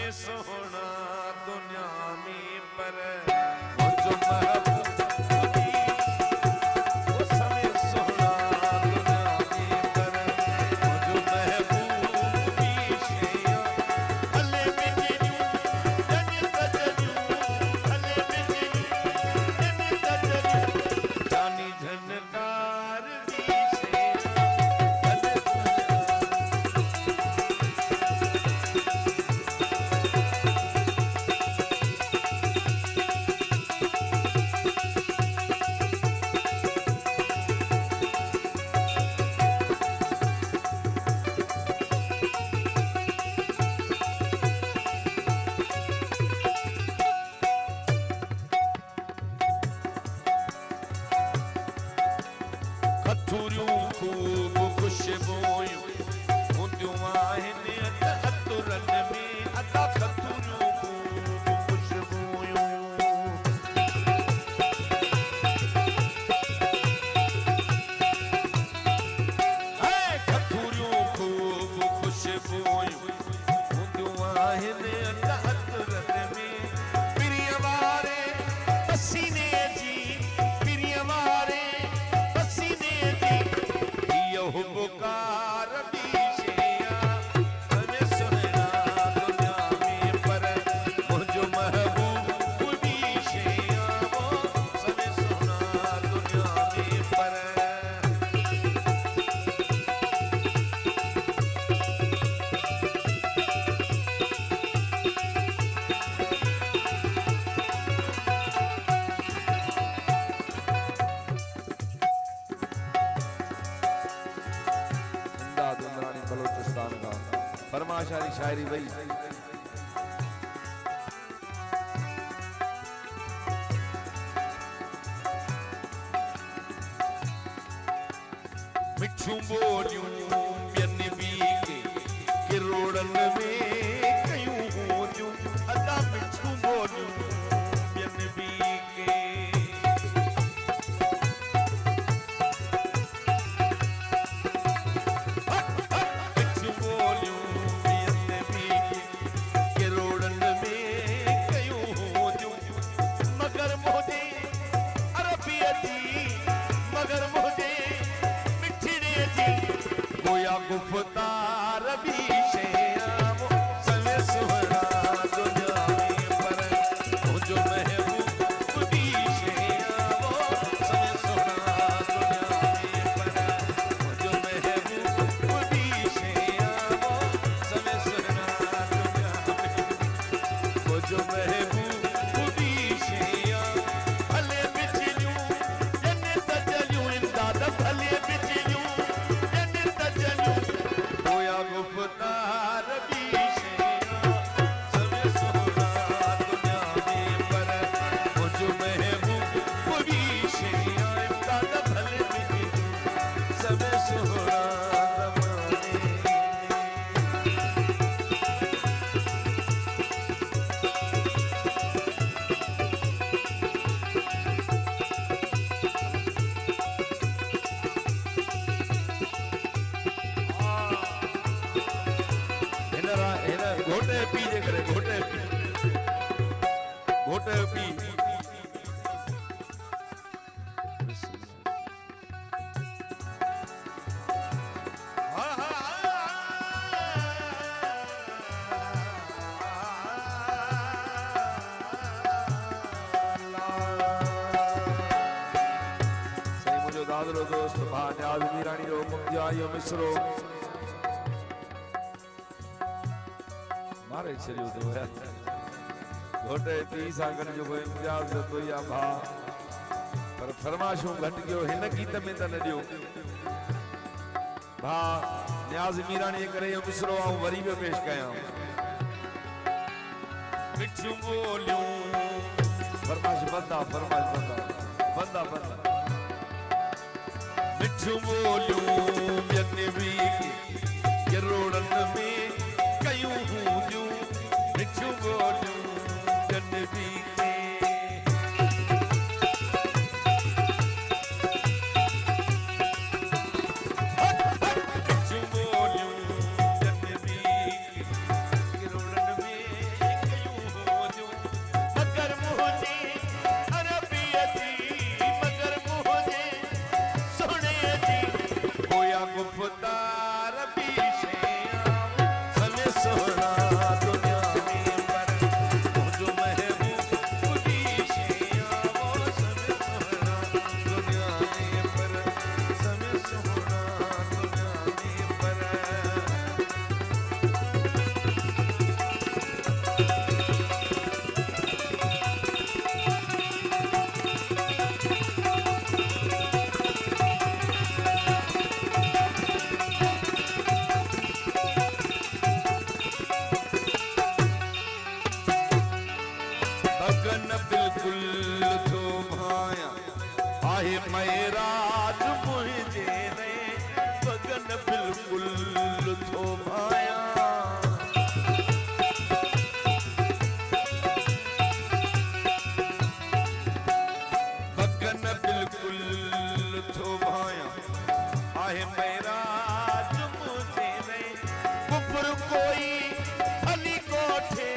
समय सोना दुनिया में पर वो जो महबूब फरमाशारी शायरी भाई मिठू बोलियूं ॿियनि ॿी के रोड़न में कयूं होलियूं अदा मिठू बोलियूं ॿियनि ॿी के गुफ्तार भी शेयाम समय सोना दुनिया में पर वो जो महबूब भी शेयाम समय सोना दुनिया में पर वो जो महबूब भी शेयाम समय सोना दुनिया में वो जो महबूब भी शेयाम भले बिचलियूं जन्नत जलियूं इमदाद भले बिचलियूं गुफ्तार भी शेया समय सोना दुनिया में पर वो जो महबूब भी शेया इमदाद भले भी समय सोना घोटे पी जे करे घोटे पी सही मुझो दादरो दोस्त भा न्याज़ मीरानी रो मुंहिंजा मिसरो मारे छरियो तो है घोटे पी सागन जो कोई इम्तियाज तो या भा पर फरमाशू घट गयो हिन गीत में त न दियो भा न्याज़ मीरानी करे यो मिसरो आऊं वरी पे पेश कया मिठू बोलियूं फरमाश बंदा मिठू बोलियूं ॿियनि ॿी के रोड़न में कयूं होलियूं मिठू बोलियूं ॿियनि ॿी के मिठू बोलियूं ॿियनि ॿी के रोड़न में बगन बिल्कुल थो भाया आहे मैराज मुझे रे बगन बिल्कुल थो भाया बगन बिल्कुल थो भाया आहे मैराज मुझे रे कुफर कोई अली कोठे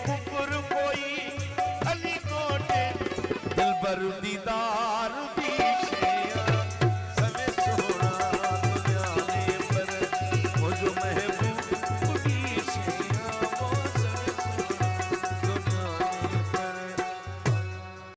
कुफर कोई अली कोठे दिलबर दीदा